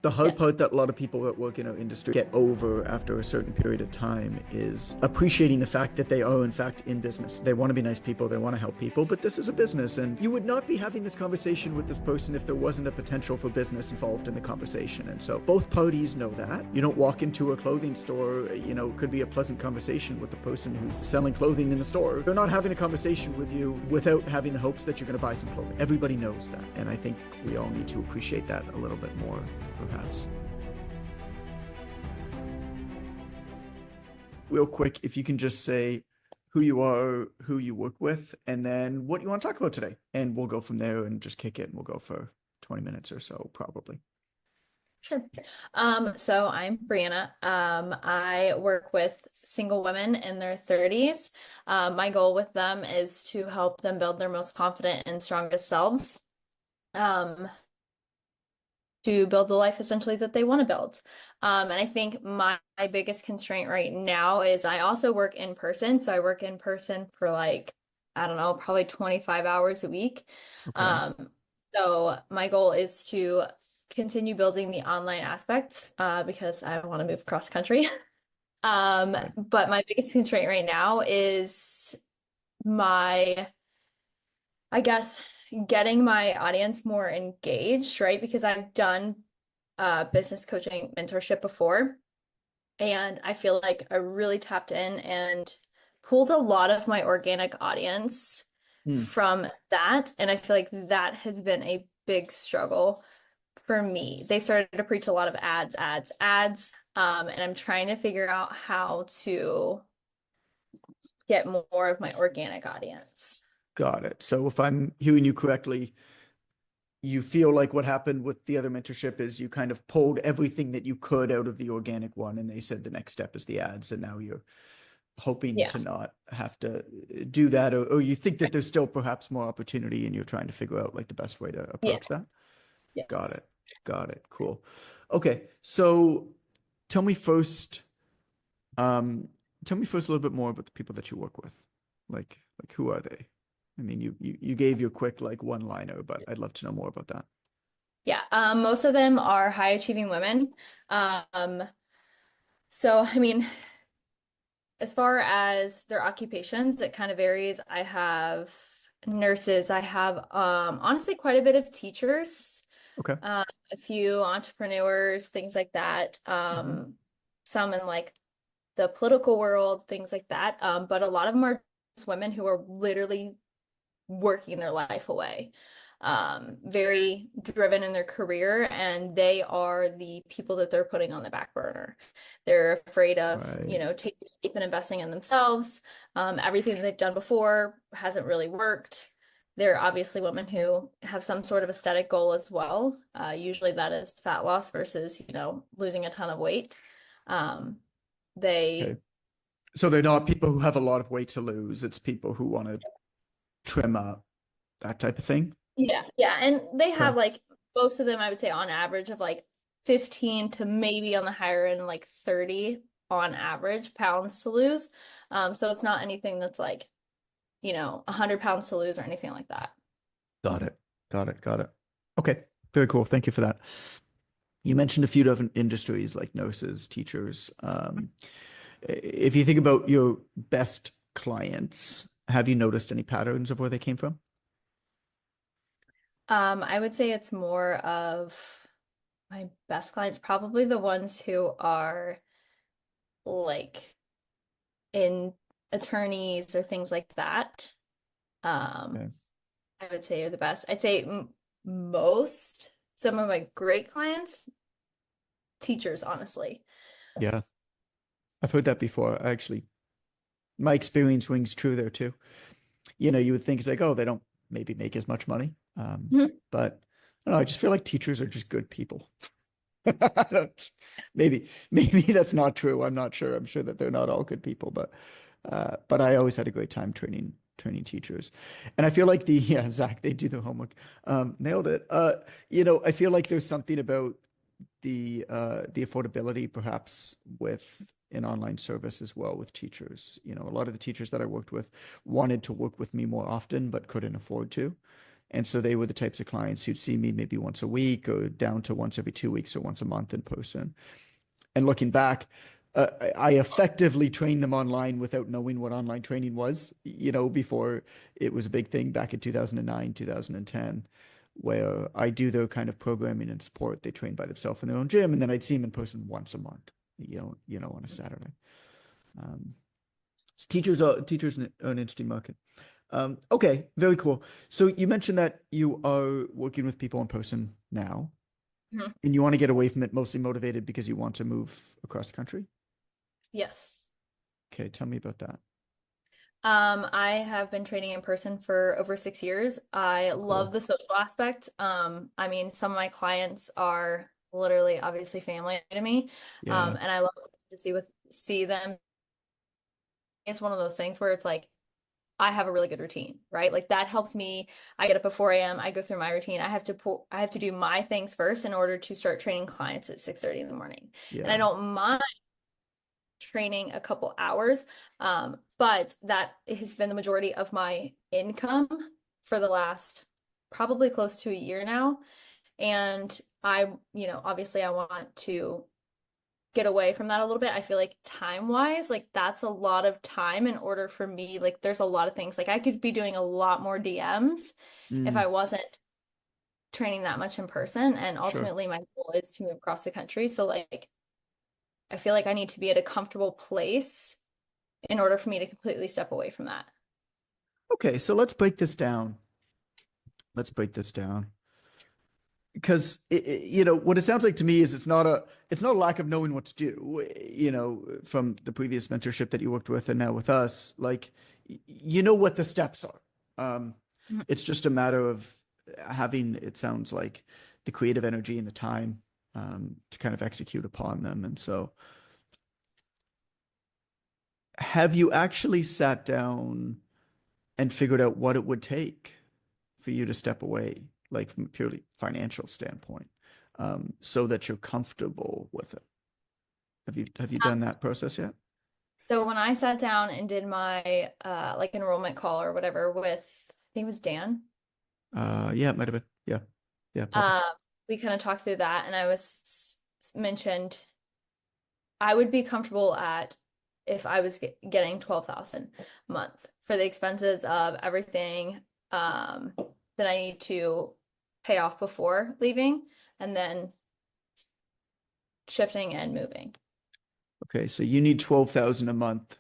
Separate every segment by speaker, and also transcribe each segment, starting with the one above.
Speaker 1: The hard
Speaker 2: Yes.
Speaker 1: part that a lot of people that work in our industry get over after a certain period of time is appreciating the fact that they are, in fact, in business. They want to be nice people, they want to help people, but this is a business, and you would not be having this conversation with this person if there wasn't a potential for business involved in the conversation. And so both parties know that. You don't walk into a clothing store, it could be a pleasant conversation with the person who's selling clothing in the store. They're not having a conversation with you without having the hopes that you're going to buy some clothing. Everybody knows that. And I think we all need to appreciate that a little bit more, perhaps. Real quick, if you can just say who you are, who you work with, and then what you want to talk about today. And we'll go from there and just kick it and we'll go for 20 minutes or so, probably.
Speaker 2: Sure. So I'm Brianna. I work with single women in their 30s. My goal with them is to help them build their most confident and strongest selves, um, to build the life essentially that they want to build. And I think my biggest constraint right now is I also work in person. So I work in person for like, I don't know, probably 25 hours a week.
Speaker 1: Okay.
Speaker 2: Um, so my goal is to continue building the online aspect because I want to move cross country.
Speaker 1: Right.
Speaker 2: But my biggest constraint right now is my, I guess, getting my audience more engaged, right? Because I've done business coaching mentorship before, and I feel like I really tapped in and pulled a lot of my organic audience
Speaker 1: Hmm.
Speaker 2: from that. And I feel like that has been a big struggle for me. They started to preach a lot of ads, ads, ads. And I'm trying to figure out how to get more of my organic audience.
Speaker 1: Got it. So if I'm hearing you correctly, you feel like what happened with the other mentorship is you kind of pulled everything that you could out of the organic one, and they said the next step is the ads, and now you're hoping
Speaker 2: Yeah.
Speaker 1: to not have to do that, or you think that there's still perhaps more opportunity and you're trying to figure out like the best way to
Speaker 2: Yeah.
Speaker 1: approach that. Got
Speaker 2: Yes.
Speaker 1: it. Got it. Cool. Okay. So tell me first, um, tell me first a little bit more about the people that you work with. Like who are they? I mean, you gave your quick like one-liner, but I'd love to know more about that.
Speaker 2: Yeah. Most of them are high achieving women. Um, so I mean, as far as their occupations, it kind of varies. I have nurses, I have honestly quite a bit of teachers,
Speaker 1: Okay.
Speaker 2: a few entrepreneurs, things like that.
Speaker 1: Hmm.
Speaker 2: Some in like the political world, things like that. But a lot of them are just women who are literally working their life away. Very driven in their career, and they are the people that they're putting on the back burner. They're afraid of,
Speaker 1: Right.
Speaker 2: taking a leap and investing in themselves. Everything that they've done before hasn't really worked. They're obviously women who have some sort of aesthetic goal as well. Usually that is fat loss versus, losing a ton of weight. Um,
Speaker 1: Okay.
Speaker 2: they
Speaker 1: So they're not people who have a lot of weight to lose. It's people who want to trim up, that type of thing.
Speaker 2: Yeah, yeah. And they
Speaker 1: Okay.
Speaker 2: have like most of them, I would say on average of like 15 to maybe on the higher end, like 30 on average pounds to lose. So it's not anything that's like, 100 pounds to lose or anything like that.
Speaker 1: Got it. Got it. Got it. Okay. Very cool. Thank you for that. You mentioned a few different industries like nurses, teachers. If you think about your best clients, have you noticed any patterns of where they came from?
Speaker 2: I would say it's more of my best clients, probably the ones who are like in attorneys or things like that. Um,
Speaker 1: Okay.
Speaker 2: I would say are the best. I'd say m most, some of my great clients, teachers, honestly.
Speaker 1: Yeah, I've heard that before. Actually, my experience rings true there too. You would think it's like, oh, they don't maybe make as much money.
Speaker 2: Mhm.
Speaker 1: But I don't know, I just feel like teachers are just good people. I don't, maybe that's not true. I'm not sure. I'm sure that they're not all good people, but I always had a great time training teachers. And I feel like yeah, Zach, they do the homework. Nailed it. I feel like there's something about the affordability perhaps with an online service as well with teachers. A lot of the teachers that I worked with wanted to work with me more often, but couldn't afford to. And so they were the types of clients who'd see me maybe once a week or down to once every 2 weeks or once a month in person. And looking back, I effectively trained them online without knowing what online training was, before it was a big thing back in 2009, 2010, where I do their kind of programming and support. They train by themselves in their own gym, and then I'd see them in person once a month, on a Saturday. Um, so teachers are an interesting market. Okay, very cool. So you mentioned that you are working with people in person now,
Speaker 2: Mhm.
Speaker 1: and you want to get away from it, mostly motivated because you want to move across the country.
Speaker 2: Yes.
Speaker 1: Okay, tell me about that.
Speaker 2: I have been training in person for over 6 years. I
Speaker 1: Oh,
Speaker 2: love
Speaker 1: cool.
Speaker 2: the social aspect. I mean, some of my clients are literally obviously family to me.
Speaker 1: Yeah,
Speaker 2: And I love to see them. It's one of those things where it's like I have a really good routine, right? Like that helps me. I get up at 4 a.m. I go through my routine. I have to do my things first in order to start training clients at 6:30 in the morning. And I
Speaker 1: yeah.
Speaker 2: don't mind training a couple hours. But that has been the majority of my income for the last probably close to a year now. And obviously I want to get away from that a little bit. I feel like time wise, like that's a lot of time in order for me. Like there's a lot of things like I could be doing a lot more DMs if
Speaker 1: Mm,
Speaker 2: I wasn't training that much in person. And
Speaker 1: sure.
Speaker 2: ultimately my goal is to move across the country. So like I feel like I need to be at a comfortable place in order for me to completely step away from that.
Speaker 1: Okay, so let's break this down. Let's break this down. Because what it sounds like to me is it's not a lack of knowing what to do, from the previous mentorship that you worked with and now with us, like you know what the steps are. Um,
Speaker 2: Mhm.
Speaker 1: it's just a matter of having, it sounds like, the creative energy and the time to kind of execute upon them. And so have you actually sat down and figured out what it would take for you to step away, like from a purely financial standpoint, so that you're comfortable with it? Have you done that process yet?
Speaker 2: So when I sat down and did my like enrollment call or whatever with I think it was Dan,
Speaker 1: Yeah, it might have been. Yeah, yeah,
Speaker 2: uh,
Speaker 1: perfect.
Speaker 2: we kind of talked through that and I was mentioned I would be comfortable at if I was getting 12,000 a month for the expenses of everything that I need to pay off before leaving and then shifting and moving.
Speaker 1: Okay, so you need 12,000 a month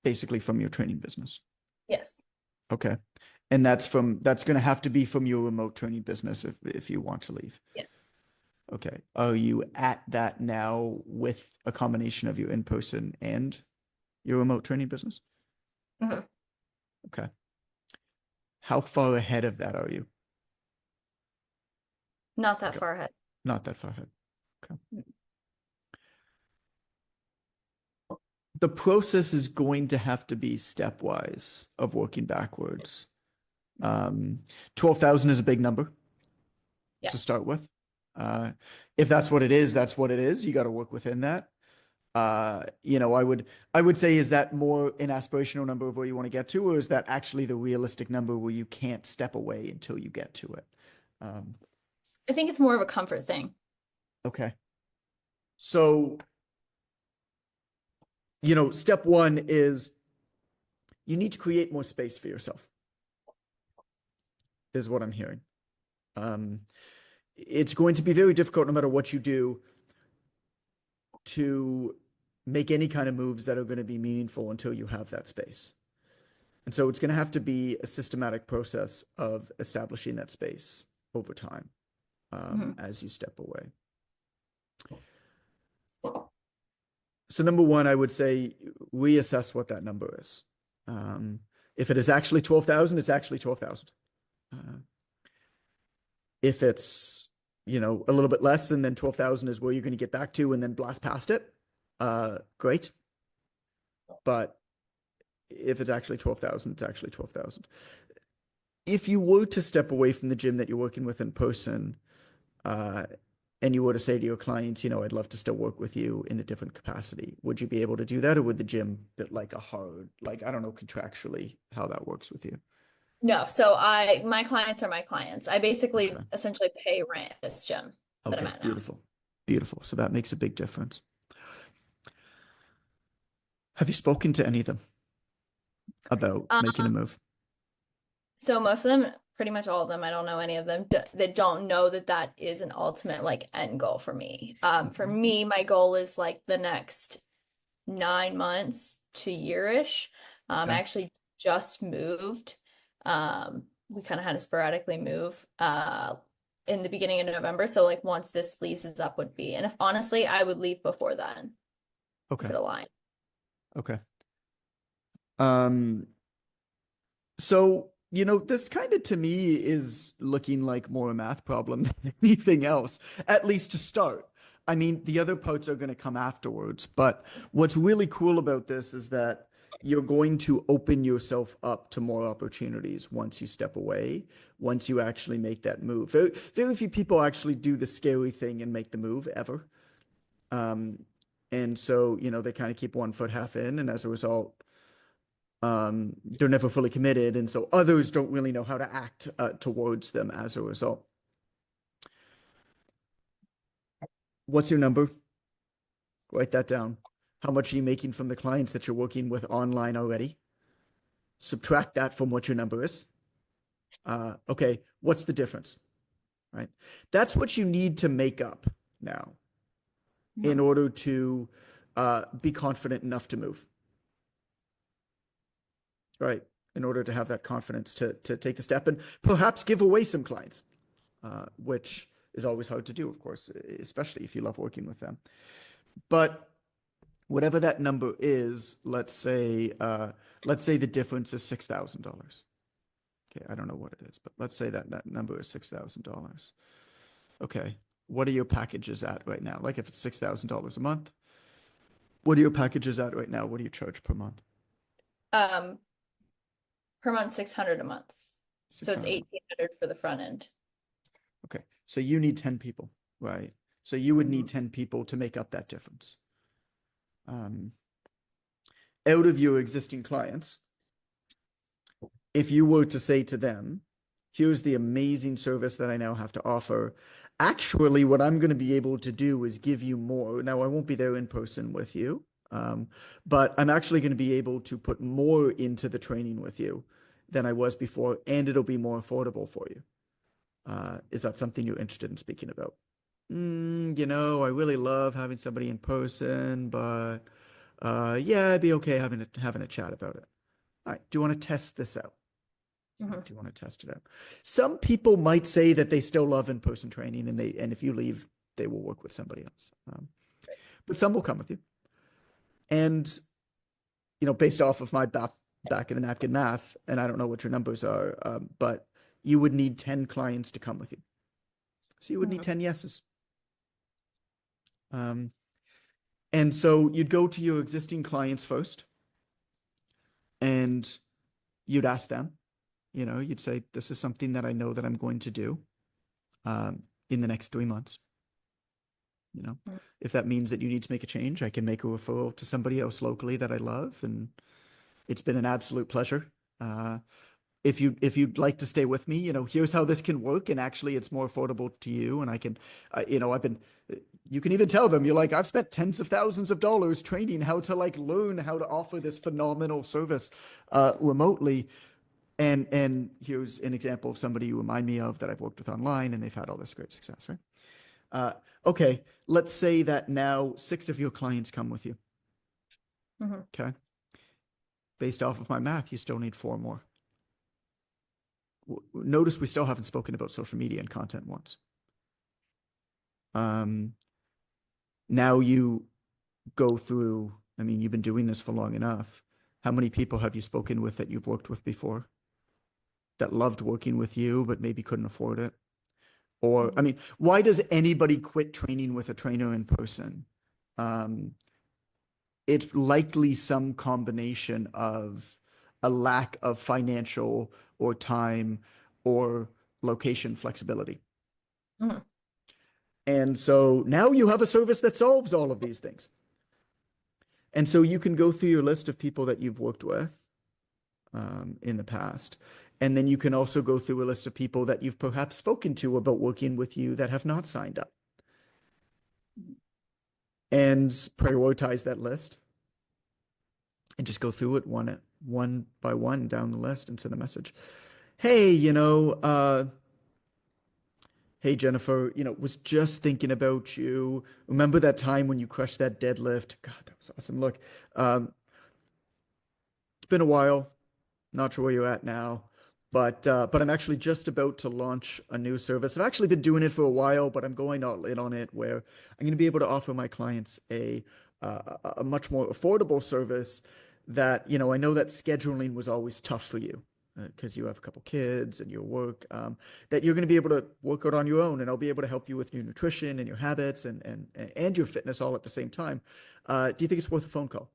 Speaker 1: basically from your training business.
Speaker 2: Yes.
Speaker 1: Okay. And that's going to have to be from your remote training business if you want to leave.
Speaker 2: Yes.
Speaker 1: Okay. Are you at that now with a combination of your in-person and your remote training business?
Speaker 2: Mhm.
Speaker 1: Okay. How far ahead of that are you?
Speaker 2: Not that
Speaker 1: Like
Speaker 2: far ahead.
Speaker 1: not that far ahead. Okay. The process is going to have to be stepwise of working backwards. 12,000 is a big number
Speaker 2: Yeah.
Speaker 1: to start with. Uh, if that's what it is, that's what it is. You got to work within that. I would say, is that more an aspirational number of where you want to get to, or is that actually the realistic number where you can't step away until you get to it? Um,
Speaker 2: I think it's more of a comfort thing.
Speaker 1: okay. So, step one is you need to create more space for yourself, is what I'm hearing. Um, it's going to be very difficult no matter what you do to make any kind of moves that are going to be meaningful until you have that space. And so it's going to have to be a systematic process of establishing that space over time,
Speaker 2: Mhm.
Speaker 1: as you step away. So, number one, I would say reassess what that number is. Um, if it is actually 12,000, it's actually 12,000. Uh, if it's, a little bit less, and then 12,000 is where you're going to get back to and then blast past it, great. But if it's actually 12,000, it's actually 12,000. If you were to step away from the gym that you're working with in person, uh, and you were to say to your clients, I'd love to still work with you in a different capacity, would you be able to do that? Or would the gym be like a hard, like, I don't know, contractually how that works with you?
Speaker 2: No, my clients are my clients. I basically
Speaker 1: Okay.
Speaker 2: essentially pay rent at this gym that I'm
Speaker 1: Okay.
Speaker 2: at now.
Speaker 1: Beautiful. Beautiful. So that makes a big difference. Have you spoken to any of them about
Speaker 2: Um,
Speaker 1: making a move?
Speaker 2: so most of them, pretty much all of them, I don't know any of them, they don't know that that is an ultimate like end goal for me. For
Speaker 1: Mhm.
Speaker 2: me, my goal is like the next 9 months to yearish. I
Speaker 1: Okay.
Speaker 2: actually just moved. We kind of had to sporadically move in the beginning of November. So like once this lease is up would be, and if honestly, I would leave before then if
Speaker 1: Okay.
Speaker 2: it aligned.
Speaker 1: Okay. Um, so, this kind of to me is looking like more a math problem than anything else, at least to start. I mean, the other parts are going to come afterwards, but what's really cool about this is that you're going to open yourself up to more opportunities once you step away, once you actually make that move. Very, very few people actually do the scary thing and make the move ever. Um, and so, they kind of keep one foot half in, and as a result, they're never fully committed, and so others don't really know how to act towards them as a result. What's your number? Write that down. How much are you making from the clients that you're working with online already? Subtract that from what your number is. Okay, what's the difference? Right? That's what you need to make up now in
Speaker 2: Mhm.
Speaker 1: order to be confident enough to move. Right? In order to have that confidence to take the step and perhaps give away some clients, which is always hard to do, of course, especially if you love working with them. But whatever that number is, let's say the difference is $6,000. Okay, I don't know what it is, but let's say that number is $6,000. Okay, what are your packages at right now? Like if it's $6,000 a month, what are your packages at right now? What do you charge per month?
Speaker 2: Um, per month, 600 a month. So it's
Speaker 1: 600 a month.
Speaker 2: 1,800 for the front end.
Speaker 1: Okay, so you need 10 people, right? So you would
Speaker 2: Mhm.
Speaker 1: need 10 people to make up that difference. Um, Out of your existing clients, if you were to say to them, here's the amazing service that I now have to offer. Actually, what I'm going to be able to do is give you more. Now, I won't be there in person with you, but I'm actually going to be able to put more into the training with you than I was before, and it'll be more affordable for you. Is that something you're interested in speaking about? I really love having somebody in person, but yeah, I'd be okay having a chat about it. All right, do you want to test this out?
Speaker 2: Mhm.
Speaker 1: Do you want to test it out? Some people might say that they still love in-person training, and if you leave, they will work with somebody else. But some will come with you, and based off of my back of the napkin math, and I don't know what your numbers are, but you would need 10 clients to come with you, so you would need
Speaker 2: Mhm.
Speaker 1: 10 yeses. Um, and so you'd go to your existing clients first, and you'd ask them. You'd say, "This is something that I know that I'm going to do in the next 3 months." You know,
Speaker 2: Mhm.
Speaker 1: if that means that you need to make a change, I can make a referral to somebody else locally that I love, and it's been an absolute pleasure. Uh, if you'd like to stay with me, here's how this can work, and actually, it's more affordable to you. And I can, I've been. You can even tell them you're like, I've spent tens of thousands of dollars training how to like learn how to offer this phenomenal service remotely. And here's an example of somebody you remind me of that I've worked with online, and they've had all this great success, right? Uh, okay, let's say that now 6 of your clients come with you.
Speaker 2: Mhm.
Speaker 1: Okay. Based off of my math, you still need 4 more. Notice we still haven't spoken about social media and content once. Um, Now you go through, I mean, you've been doing this for long enough. How many people have you spoken with that you've worked with before that loved working with you, but maybe couldn't afford it? Or, I
Speaker 2: Mhm.
Speaker 1: mean, why does anybody quit training with a trainer in person? Um, it's likely some combination of a lack of financial or time or location flexibility.
Speaker 2: Mhm.
Speaker 1: And so now you have a service that solves all of these things. And so you can go through your list of people that you've worked with in the past And then you can also go through a list of people that you've perhaps spoken to about working with you that have not signed up and prioritize that list and just go through it one by one down the list and send a message. Hey, hey Jennifer, was just thinking about you. Remember that time when you crushed that deadlift? God, that was awesome. Look, it's been a while. Not sure where you're at now, but I'm actually just about to launch a new service. I've actually been doing it for a while, but I'm going all in on it where I'm going to be able to offer my clients a much more affordable service that, I know that scheduling was always tough for you because you have a couple kids and your work, that you're going to be able to work out on your own, and I'll be able to help you with your nutrition and your habits and your fitness all at the same time. Do you think it's worth a phone call?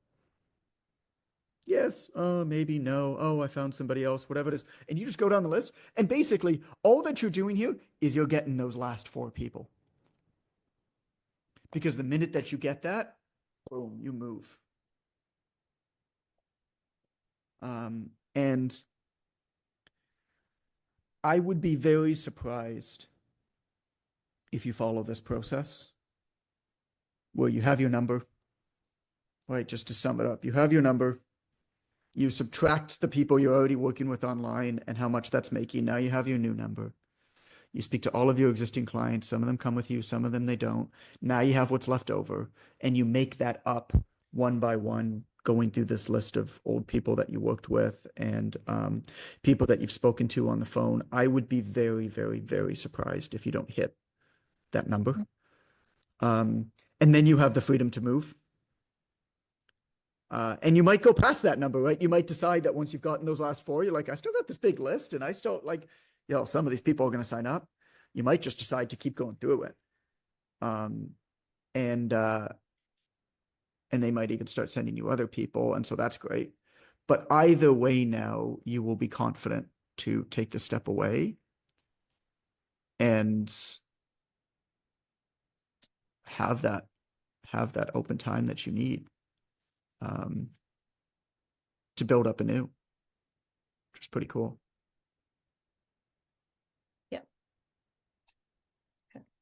Speaker 1: Yes. Oh, maybe no. Oh, I found somebody else, whatever it is. And you just go down the list. And basically, all that you're doing here is you're getting those last four people. Because the minute that you get that, boom, you move. And I would be very surprised if you follow this process where you have your number, right? Just to sum it up, you have your number, you subtract the people you're already working with online and how much that's making. Now you have your new number. You speak to all of your existing clients. Some of them come with you, some of them they don't. Now you have what's left over, and you make that up one by one, going through this list of old people that you worked with and people that you've spoken to on the phone. I would be very, very, very surprised if you don't hit that number. And then you have the freedom to move. And you might go past that number, right? You might decide that once you've gotten those last four, you're like, I still got this big list, and I still like, some of these people are going to sign up. You might just decide to keep going through it. Um, and they might even start sending you other people. And so that's great. But either way, now you will be confident to take the step away and have that open time that you need um, to build up anew, which is pretty cool.
Speaker 2: Yeah.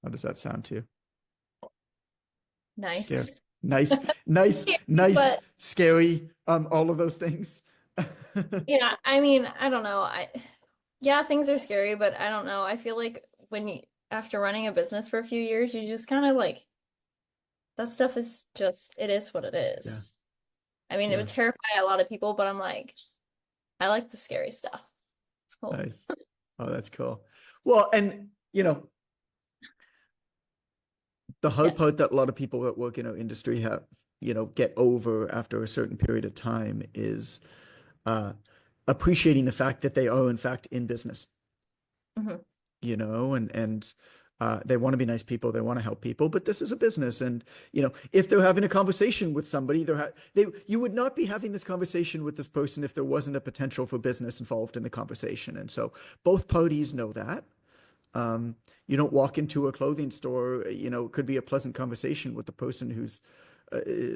Speaker 1: How does that sound to you? Scary.
Speaker 2: Nice.
Speaker 1: Nice, nice,
Speaker 2: Yeah,
Speaker 1: nice,
Speaker 2: but
Speaker 1: scary, all of those things.
Speaker 2: yeah, I mean, I don't know. Yeah, things are scary, but I don't know. I feel like when you after running a business for a few years, you just kind of like that stuff is just it is what it
Speaker 1: Yeah,
Speaker 2: is. I mean, it
Speaker 1: yeah,
Speaker 2: would terrify a lot of people, but I'm like, I like the scary stuff. It's cool.
Speaker 1: nice. Oh, that's cool. Well, and the hard
Speaker 2: Yes.
Speaker 1: part that a lot of people that work in our industry have, get over after a certain period of time is uh, appreciating the fact that they are in fact in business,
Speaker 2: Hmm.
Speaker 1: and they want to be nice people, they want to help people, but this is a business, and if they're having a conversation with somebody, you would not be having this conversation with this person if there wasn't a potential for business involved in the conversation, and so both parties know that. You don't walk into a clothing store, it could be a pleasant conversation with the person who's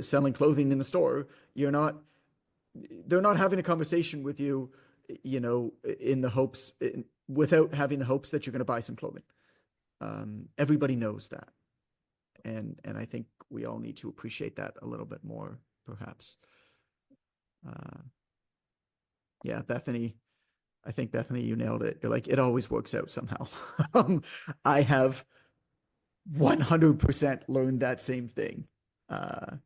Speaker 1: selling clothing in the store. They're not having a conversation with you, in the hopes, without having the hopes that you're going to buy some clothing. Everybody knows that. And I think we all need to appreciate that a little bit more, perhaps. Uh, yeah, Bethany, I think Bethany, you nailed it. You're like, it always works out somehow. I have 100% learned that same thing. Uh,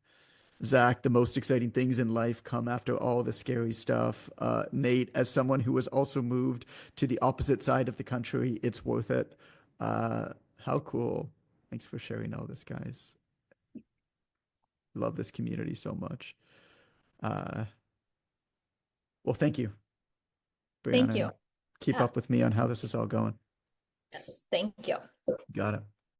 Speaker 1: Zach, the most exciting things in life come after all the scary stuff. Nate, as someone who was also moved to the opposite side of the country, it's worth it. How cool. Thanks for sharing all this, guys. Love this community so much. Uh, well, thank you,
Speaker 2: Thank
Speaker 1: Brianna,
Speaker 2: you.
Speaker 1: and keep
Speaker 2: Yeah.
Speaker 1: up with me on how this is all going.
Speaker 2: Yes. Thank you.
Speaker 1: Got it.